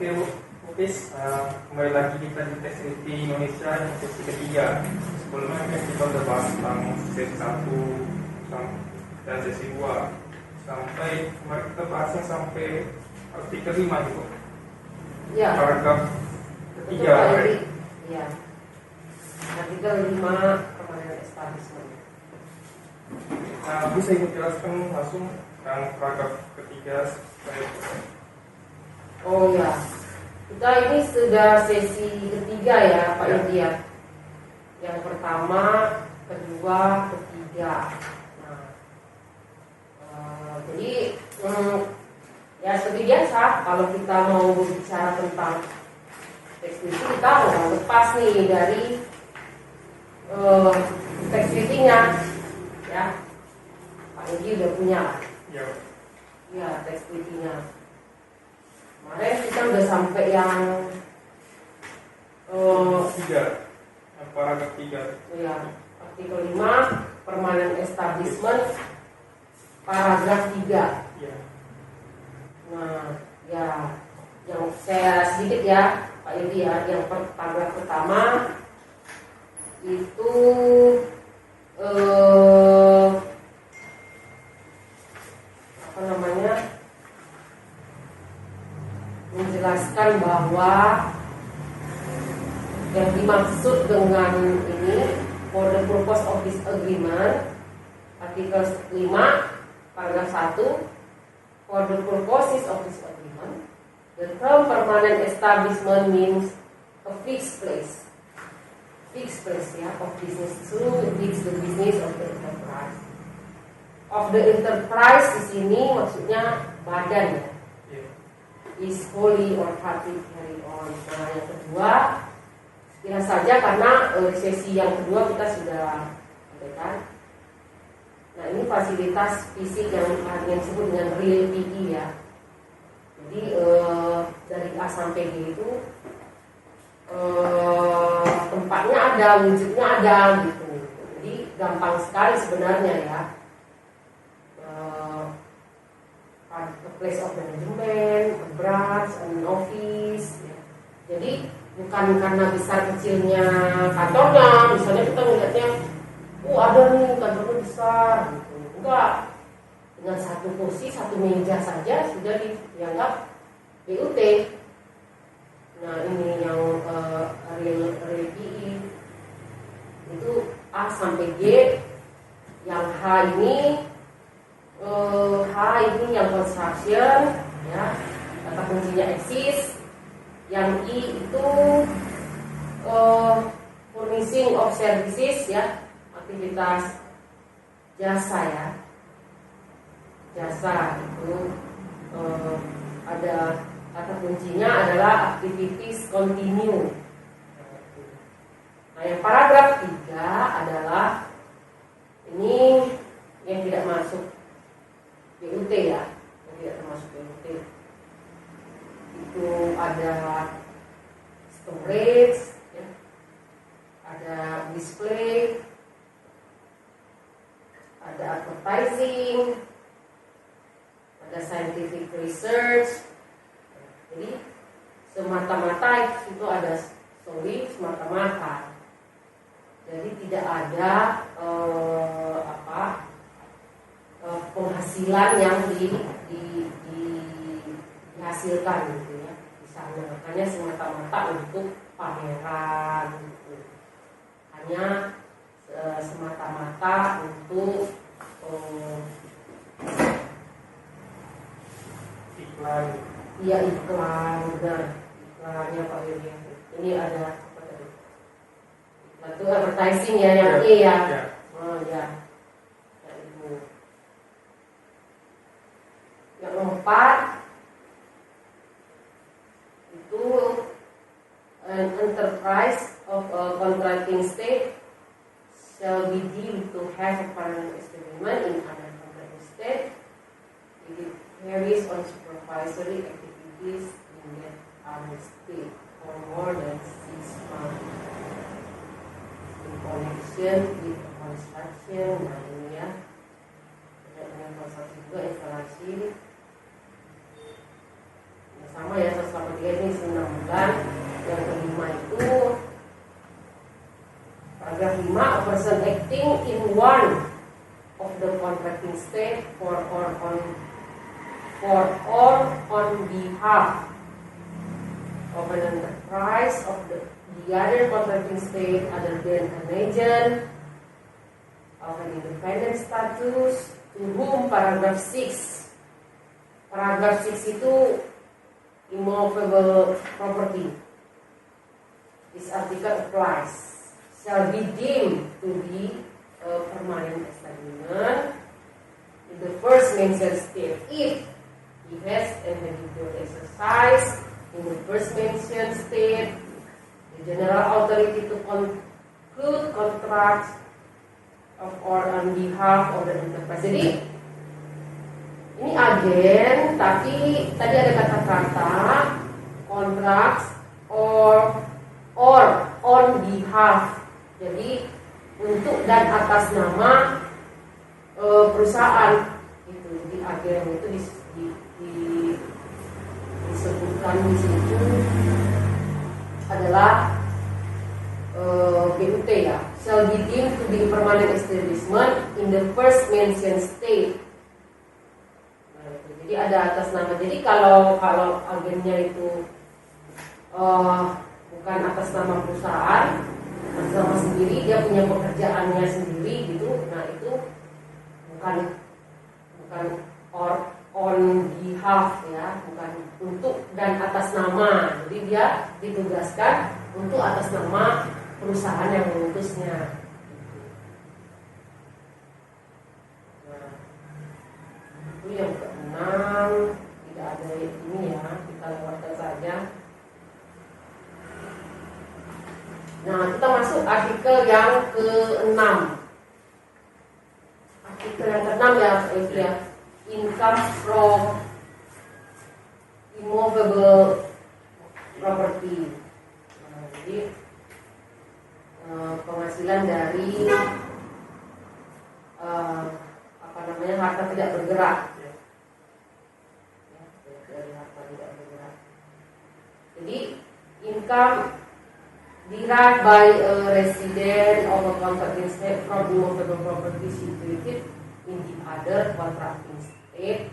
Oke Bu, kembali lagi kita di Tes Riti Indonesia yang sesi ketiga. Sebelumnya kan kita udah bahas tentang sesi 1 dan sesi 2 sampai kemarin kita bahasnya sampai artikel 5 gitu. Ya. Paragraf ketiga. Iya. Artikel 5 permanent establishment. Nah, bisa ibu jelaskan langsung tentang paragraf ketiga saya. Oh ya, kita ini sudah sesi ketiga ya Pak Yudi ya. Yang pertama, kedua, ketiga. Nah, jadi ya seperti biasa kalau kita mau berbicara tentang teks treaty, kita mau lepas nih dari teks treaty-nya ya. Pak Yudi udah punya ya teks treaty-nya. Kemarin kita udah sampai yang 3, paragraf 3. ya, artikel 5 permanent establishment paragraf 3. Ya. Nah, ya yang saya sedikit ya Pak Yudi ya, yang paragraf pertama itu apa namanya, menjelaskan bahwa yang dimaksud dengan ini for the purpose of this agreement, artikel 5 paragraf 1, for the purposes of this agreement, the term permanent establishment means a fixed place ya of business through which the business of the enterprise. Of the enterprise di sini maksudnya badan ya. Is wholly or partly carried on. Nah, yang kedua, sekiranya saja karena sesi yang kedua kita sudah sampaikan. Nah, ini fasilitas fisik yang disebut dengan real PE ya. Jadi dari A sampai G itu tempatnya ada, wujudnya ada gitu. Jadi gampang sekali sebenarnya ya. A place of management, a branch, an office ya. Jadi bukan karena besar kecilnya kantornya, misalnya kita melihatnya ada nih kantornya besar gitu. Enggak, dengan satu kursi, satu meja saja sudah dianggap BUT. Nah, ini yang real PE itu A sampai G. Yang H ini yang construction ya, kata kuncinya eksis. Yang I itu furnishing of services ya, aktivitas jasa ya. Jasa itu ada kata kuncinya adalah activities continue. Nah, yang paragraf 3 adalah ini yang tidak masuk BUT ya, yang tidak termasuk BUT. Itu ada storage ya, ada display, ada advertising, ada scientific research. Jadi semata-mata itu ada semata-mata. Jadi tidak ada penghasilan yang dihasilkan gitu ya di sana. Hanya semata-mata untuk pameran gitu. Hanya semata-mata untuk Iklan. Iya, iklan, benar. Iklannya Pak Yudi. Ini ada apa tadi? Iklan itu advertising ya, yang E ya. Oh ya. Yang 4 itu an enterprise of a contracting state shall be deemed to have a permanent establishment in another contracting state if it carries on supervisory activities in that other state for more than 6 months in connection with the construction. Nah, ini ya, dengan konstruksi juga instalasi. Sama ya, 183 ini acting in one of the contracting state for or on behalf of an enterprise of the other contracting state other than an agent of an independent status to whom paragraph 6 itu immovable property. This article applies shall be deemed to be a permanent agreement in the first mentioned state if he has an habitual exercise in the first mentioned state the general authority to conclude contracts of or on behalf of the enterprise. Jadi ini agen, tapi tadi ada kata-kata contracts or on behalf. Jadi untuk dan atas nama perusahaan itu. Jadi agen itu disebutkan di situ adalah BUT ya. Shall be deemed to be permanent establishment in the first mentioned state. Jadi ada atas nama. Jadi kalau agennya itu bukan atas nama perusahaan, atas nama sendiri, dia punya pekerjaannya sendiri gitu. Nah itu bukan on behalf ya, bukan untuk dan atas nama. Jadi dia ditugaskan untuk atas nama perusahaan yang mengutusnya. Itu yang keenam, tidak ada ini ya, kita lewatkan saja. Nah, kita masuk artikel yang ke-6. Artikel yang ke-6 ya, itu ya, income from immovable property. Nah, jadi penghasilan dari harta tidak bergerak. Dari harta tidak bergerak. Jadi income derived by a resident of a contracting state from immovable property situated in the other contracting state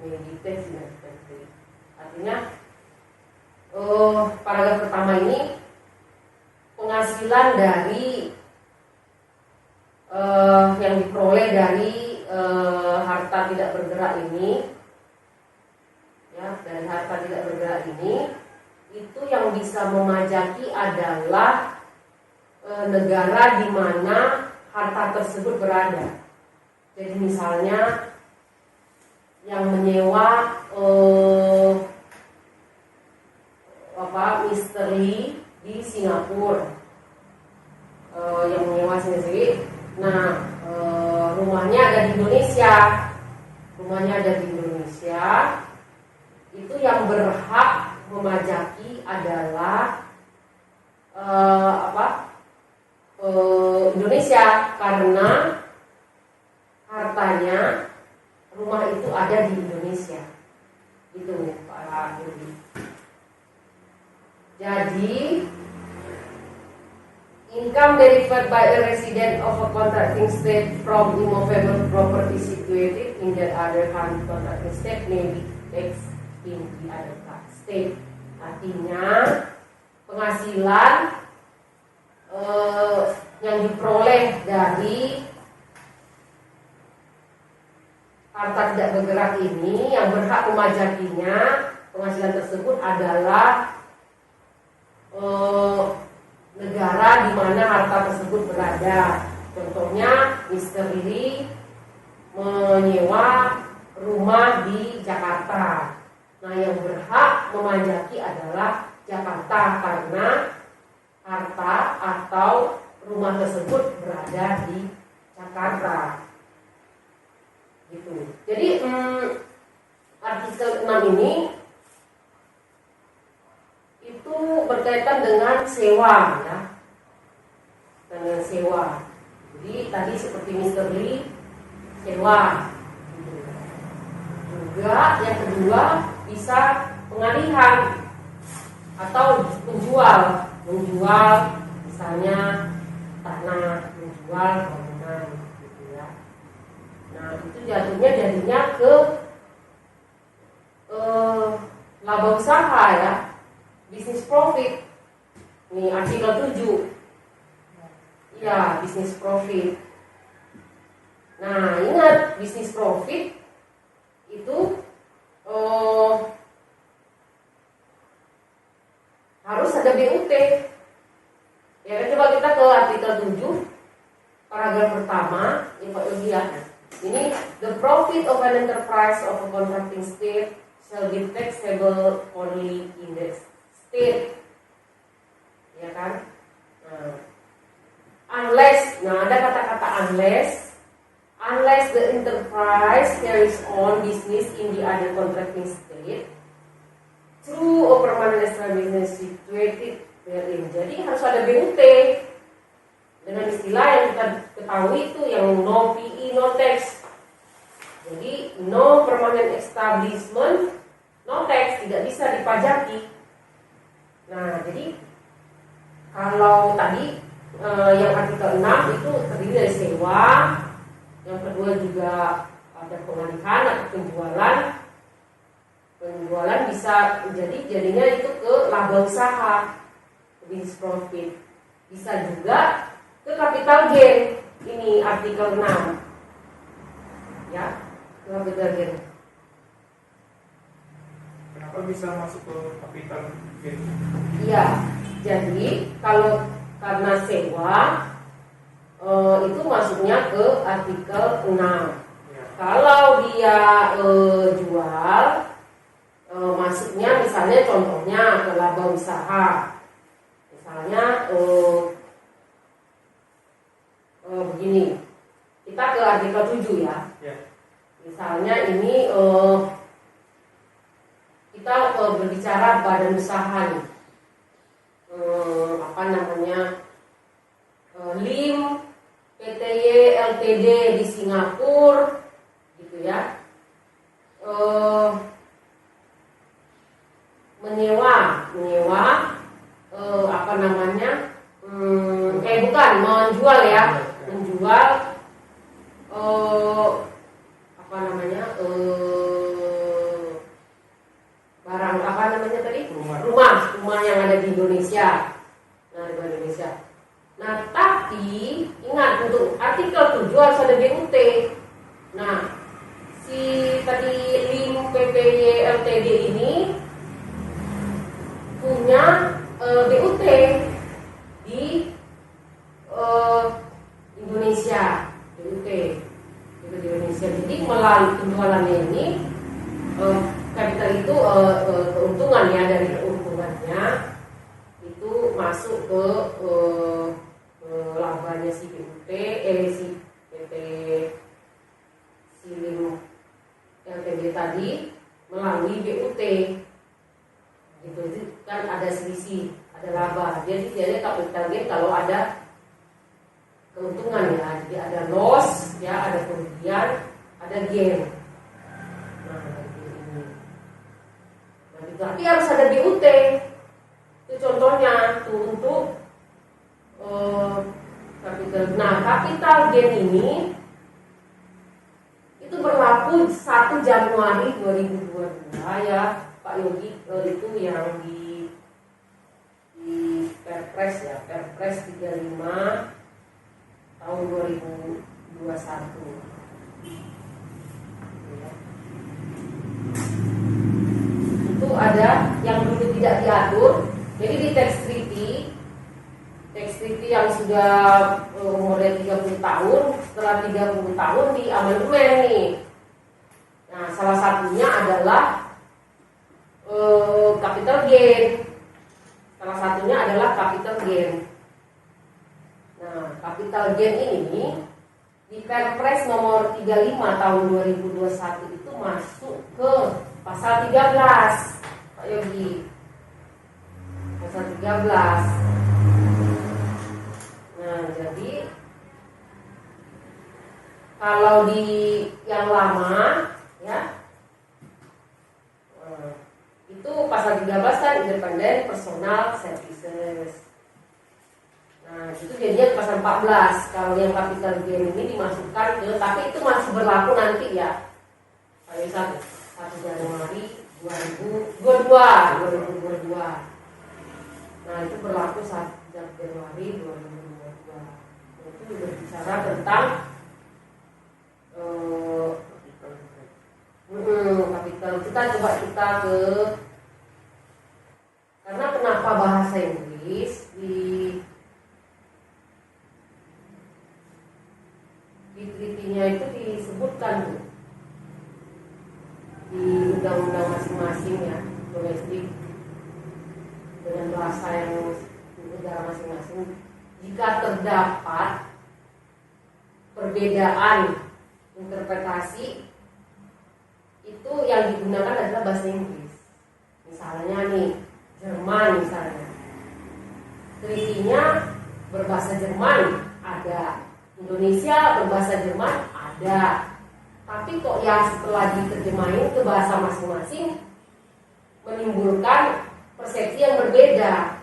may be taxed significantly. Artinya paragraf pertama ini penghasilan dari yang diperoleh dari harta tidak bergerak ini, ya, dari harta tidak bergerak ini, itu yang bisa memajaki adalah negara di mana harta tersebut berada. Jadi misalnya yang menyewa Mr. Lee di Singapura, yang menyewa sendiri. Nah, rumahnya ada di Indonesia. Itu yang berhak memajaki adalah Indonesia, karena hartanya rumah itu ada di Indonesia. Itu Pak Yudi. Jadi income derived by a resident of a contracting state from immovable property situated in that other contracting state may be taxed in the other state. Artinya penghasilan yang diperoleh dari harta tidak bergerak ini, yang berhak memajakinya, penghasilan tersebut adalah negara di mana harta tersebut berada. Contohnya, Mr. Lee menyewa rumah di Jakarta. Nah, yang berhak memajaki adalah Jakarta karena harta atau rumah tersebut berada di Jakarta. Gitu. Jadi artikel 6 ini itu berkaitan dengan sewa, ya, dengan sewa. Jadi tadi seperti Mr. Lee sewa. Juga yang kedua bisa pengalihan atau menjual misalnya tanah, menjual jual bangunan gitu ya. Nah itu jadinya ke laba usaha ya, bisnis profit. Ini artikel 7. Ya, bisnis profit. Nah, ingat bisnis profit itu harus ada BUT. Ya, coba kita ke artikel 7 paragraf pertama, ini ya. Ini the profit of an enterprise of a contracting state shall be taxable only in the state. Ya kan? Unless, nah ada kata-kata unless the enterprise carries on business in the other contracting state through a permanent establishment situated therein. Jadi harus ada BUT dengan istilah yang kita ketahui itu yang no PE no tax. Jadi no permanent establishment no tax, tidak bisa dipajaki. Nah jadi kalau tadi yang artikel 6 itu terdiri dari sewa, yang kedua juga ada pengalihan atau penjualan bisa jadinya itu ke laba usaha, business profit, bisa juga ke capital gain. Ini artikel 6 ya, ke capital gain. Kenapa bisa masuk ke capital gain? Iya, jadi kalau karena sewa itu masuknya ke artikel 6 ya. Kalau dia jual masuknya misalnya contohnya ke laba usaha, misalnya begini, kita ke artikel 7 ya. Misalnya ini kita berbicara badan usaha nih, LIM PTY Ltd di Singapura gitu ya, menyewa menjual ya, menjual barang tadi, rumah yang ada di Indonesia. Nah, tapi ingat untuk artikel 7 harus ada BUT. Nah, si tadi LIM PPY Ltd ini punya BUT di Indonesia, BUT di Indonesia. Jadi melalui penjualannya ini kapital itu keuntungan ya, dari keuntungannya itu masuk ke labanya si BUT, si PT LIM Ltd tadi melalui BUT. Gitu, itu kan ada selisih, ada laba. Jadi dia capital gain kalau ada keuntungan ya. Jadi ada loss ya, ada kerugian, ada gain. Nah, ini. Tapi harus ada BUT. Itu contohnya tuh untuk capital. Nah, capital gain ini itu berlaku 1 Januari 2022 ya, Pak Yogi. Itu yang di Perpres ya, Perpres 35 tahun 2021. Itu ada yang dulu tidak diatur. Jadi di tax treaty yang sudah umurnya 30 tahun, setelah 30 tahun di amandemen nih. Nah, salah satunya adalah capital gain. Salah satunya adalah capital gain. Nah, capital gain ini di Perpres nomor 35 tahun 2021 itu masuk ke pasal 13, Pak Yogi. Pasal 13. Nah, jadi kalau di yang lama ya, itu pasal 13 kan independent personal services. Nah, itu jadinya pasal 14. Kalau yang capital gain ini dimasukkan ke, tapi itu masih berlaku nanti ya. Pada 1 Januari 2022. Nah, itu berlaku 1 Januari 2022. Itu berbicara tentang capital. Kita coba ke, karena kenapa bahasa Inggris di treaty-nya itu disebutkan tuh di undang-undang masing-masing ya, domestik dengan bahasa yang negara masing-masing. Jika terdapat perbedaan interpretasi, itu yang digunakan adalah bahasa Inggris. Misalnya nih, Jerman misalnya, treaty-nya berbahasa Jerman ada, Indonesia berbahasa Jerman ada, tapi kok ya setelah diterjemahin ke bahasa masing-masing menimbulkan persepsi yang berbeda.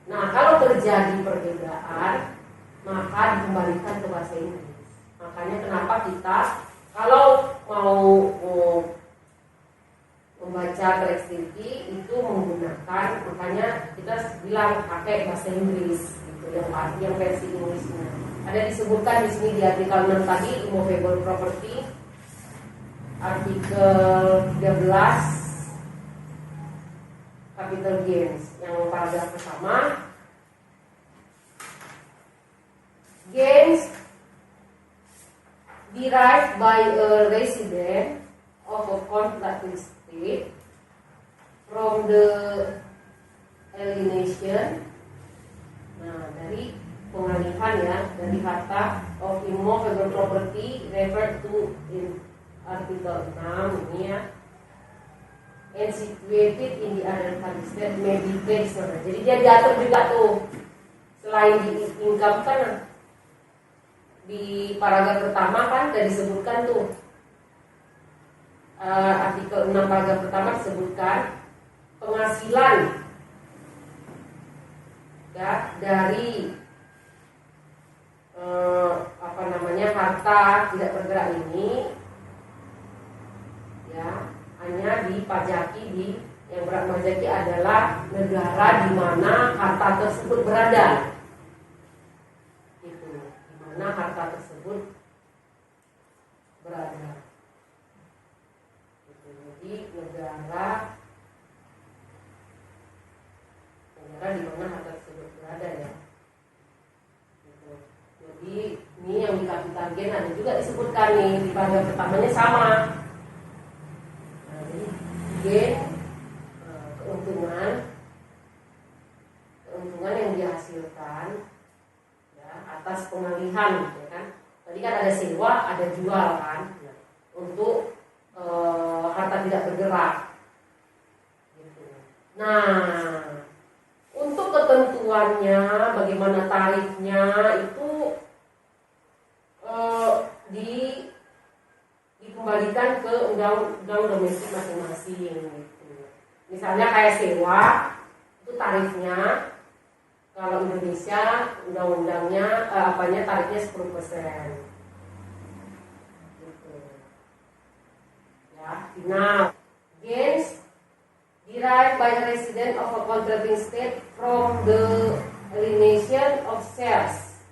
Nah, kalau terjadi perbedaan, maka dikembalikan ke bahasa Inggris. Makanya kenapa kita kalau mau membaca teks treaty itu menggunakan, makanya kita bilang pakai bahasa Inggris gitu, yang versi Inggrisnya. Ada disebutkan di sini di artikel 6 tadi, immovable property, artikel 13 capital gains, yang paragraf pertama, gains derived by a resident of a contracting state from the alienation. Nah, dari pengalihan ya, dari harta of immovable property referred to in artikel 6 ini ya, and situated in the other country state may be paid. Jadi dia diatur juga tuh, selain di income kan di paragraf pertama kan sudah disebutkan tuh, artikel 6 paragraf pertama disebutkan penghasilan ya dari harta tidak bergerak ini ya hanya dipajaki di, yang berhak pajaki adalah negara di mana harta tersebut berada. Itu di mana harta tersebut berada. Itu. Jadi negara di mana harta tersebut berada ya. Gitu. Jadi ini yang di capital gain ada juga disebutkan nih di paragraf pertamanya sama. Gain, keuntungan yang dihasilkan ya, atas pengalihan ya kan. Tadi kan ada sewa, ada jual kan ya, untuk harta tidak bergerak gitu. Nah, untuk ketentuannya bagaimana tarifnya itu dikembalikan ke undang-undang domestik masing-masing gitu. Misalnya kayak sewa itu tarifnya, kalau Indonesia undang-undangnya tarifnya 10%. Gitu. Ya, now gains derived by the resident of a contracting state from the alienation of shares.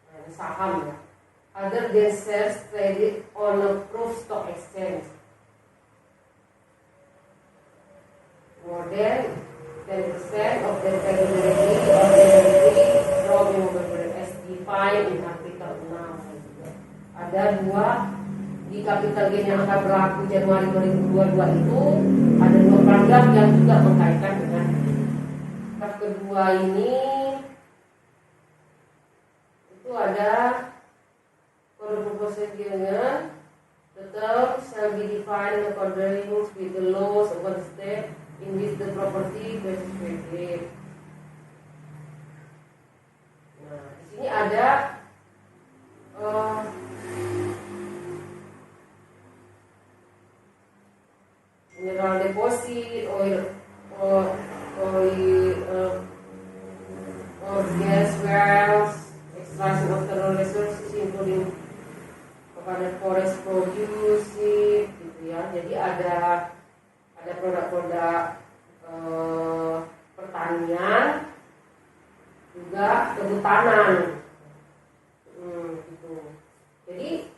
Nah, saham ya. Other than shares traded on a proof stock exchange. More than 10% of the credibility or liability from immovable as defined in artikel 6. Ada dua di capital gain yang akan berlaku Januari 2022 itu, ada dua paragraf yang juga mengkaitkan dengan paragraf kedua ini. Itu ada procedure, the term shall be defined according with the laws of the state in which the property is situated. Nah, di sini ada mineral deposit, forest produce gitu ya. Jadi ada produk-produk pertanian, juga kehutanan, gitu. Jadi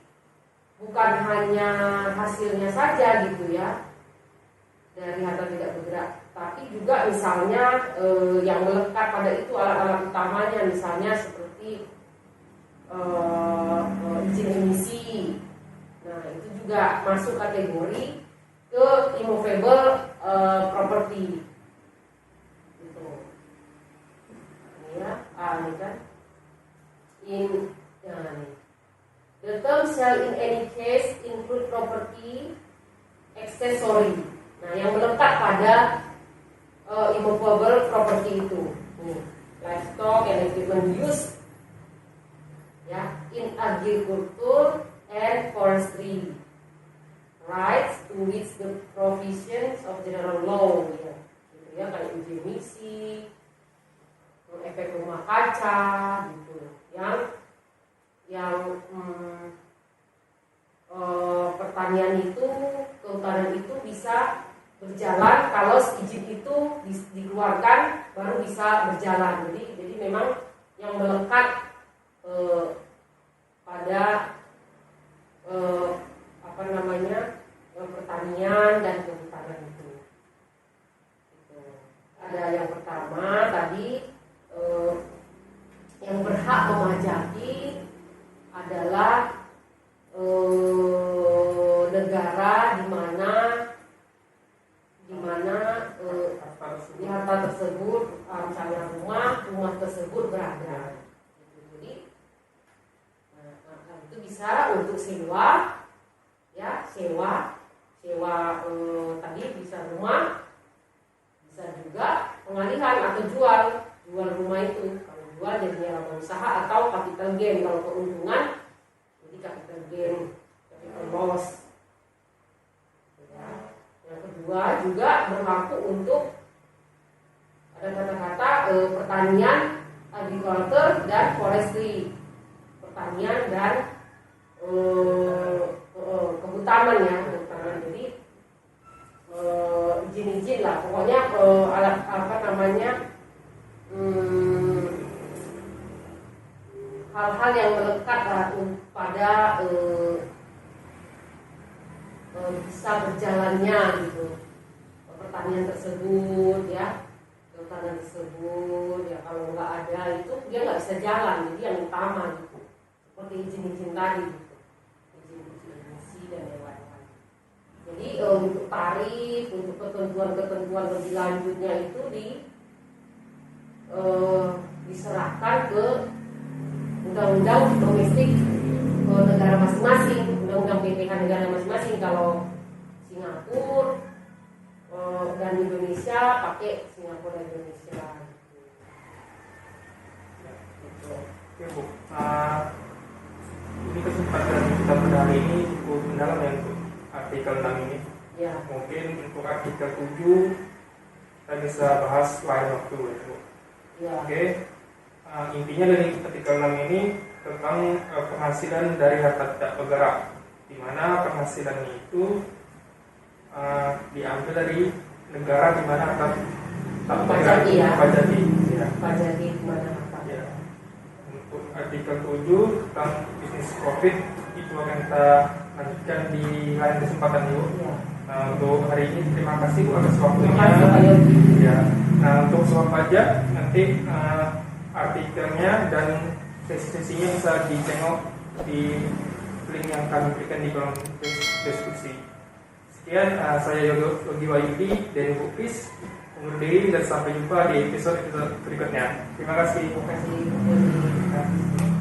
bukan hanya hasilnya saja gitu ya dari harta tidak bergerak, tapi juga misalnya yang melekat pada itu alat-alat utamanya, misalnya seperti izin emisi. Nah, itu juga masuk kategori ke immovable property. Gitu. Ini ya, ini kan. Nih. The term shall in any case include property accessory. Nah, yang melekat pada immovable property itu, nih, livestock and equipment used, ya, in agriculture and forestry, rights to which the provisions of general law, ya, gitu ya, kayak uji emisi, efek rumah kaca, gitu, yang pertanian itu, kehutanan itu bisa berjalan kalau izin itu dikeluarkan baru bisa berjalan. Jadi memang yang melekat pada pertanian dan kehutanan itu. Ada yang pertama tadi, yang berhak memajaki adalah negara di mana di harta tersebut, misalnya rumah tersebut berada. Jadi itu bisa untuk sewa, ya, sewa tadi bisa rumah, bisa juga pengalihan atau jual rumah itu. Kalau jual jadinya laba usaha atau capital gain. Kalau keuntungan jadi capital gain, capital loss. Ya. Yang kedua juga berlaku untuk ada kata-kata pertanian, agriculture dan forestry. Pertanian dan kehutanan ya, kehutanan. Jadi izin-izin lah, pokoknya hal-hal yang melekat pada bisa berjalannya gitu pertanian tersebut ya, kehutanan tersebut ya. Kalau nggak ada itu dia nggak bisa jalan. Jadi yang utama gitu, seperti izin-izin tadi gitu, izin-izin emisi dan yang lain-lain. Jadi untuk tarif, untuk ketentuan-ketentuan lebih lanjutnya itu diserahkan ke undang-undang domestik negara masing-masing, undang-undang PPH negara masing-masing. Kalau Singapura dan Indonesia pakai Singapura dan Indonesia. Oke Bu, ini kesempatan kita pada hari ini cukup mendalam ya untuk artikel 6 ini. Ya. Mungkin untuk artikel 7 kita bisa bahas lain waktu ya Bu. Ya. Oke. Intinya dari artikel 6 ini tentang penghasilan dari harta tidak bergerak, di mana penghasilannya itu diambil dari negara di mana harta tak bergerak dipajaki. Pajaki di mana harta. Ya. Untuk artikel 7 tentang bisnis profit itu akan kita lanjutkan di lain kesempatan Bu. Ya. Nah, untuk hari ini terima kasih Bu atas waktunya. Ya. Nah, untuk soal pajak nanti artikelnya dan sesi-sesinya bisa ditengok di link yang kami berikan di kolom deskripsi. Sekian, saya Yogi Wahyudi dari Bukis undur diri dan sampai jumpa di episode berikutnya. Terima kasih. Terima kasih.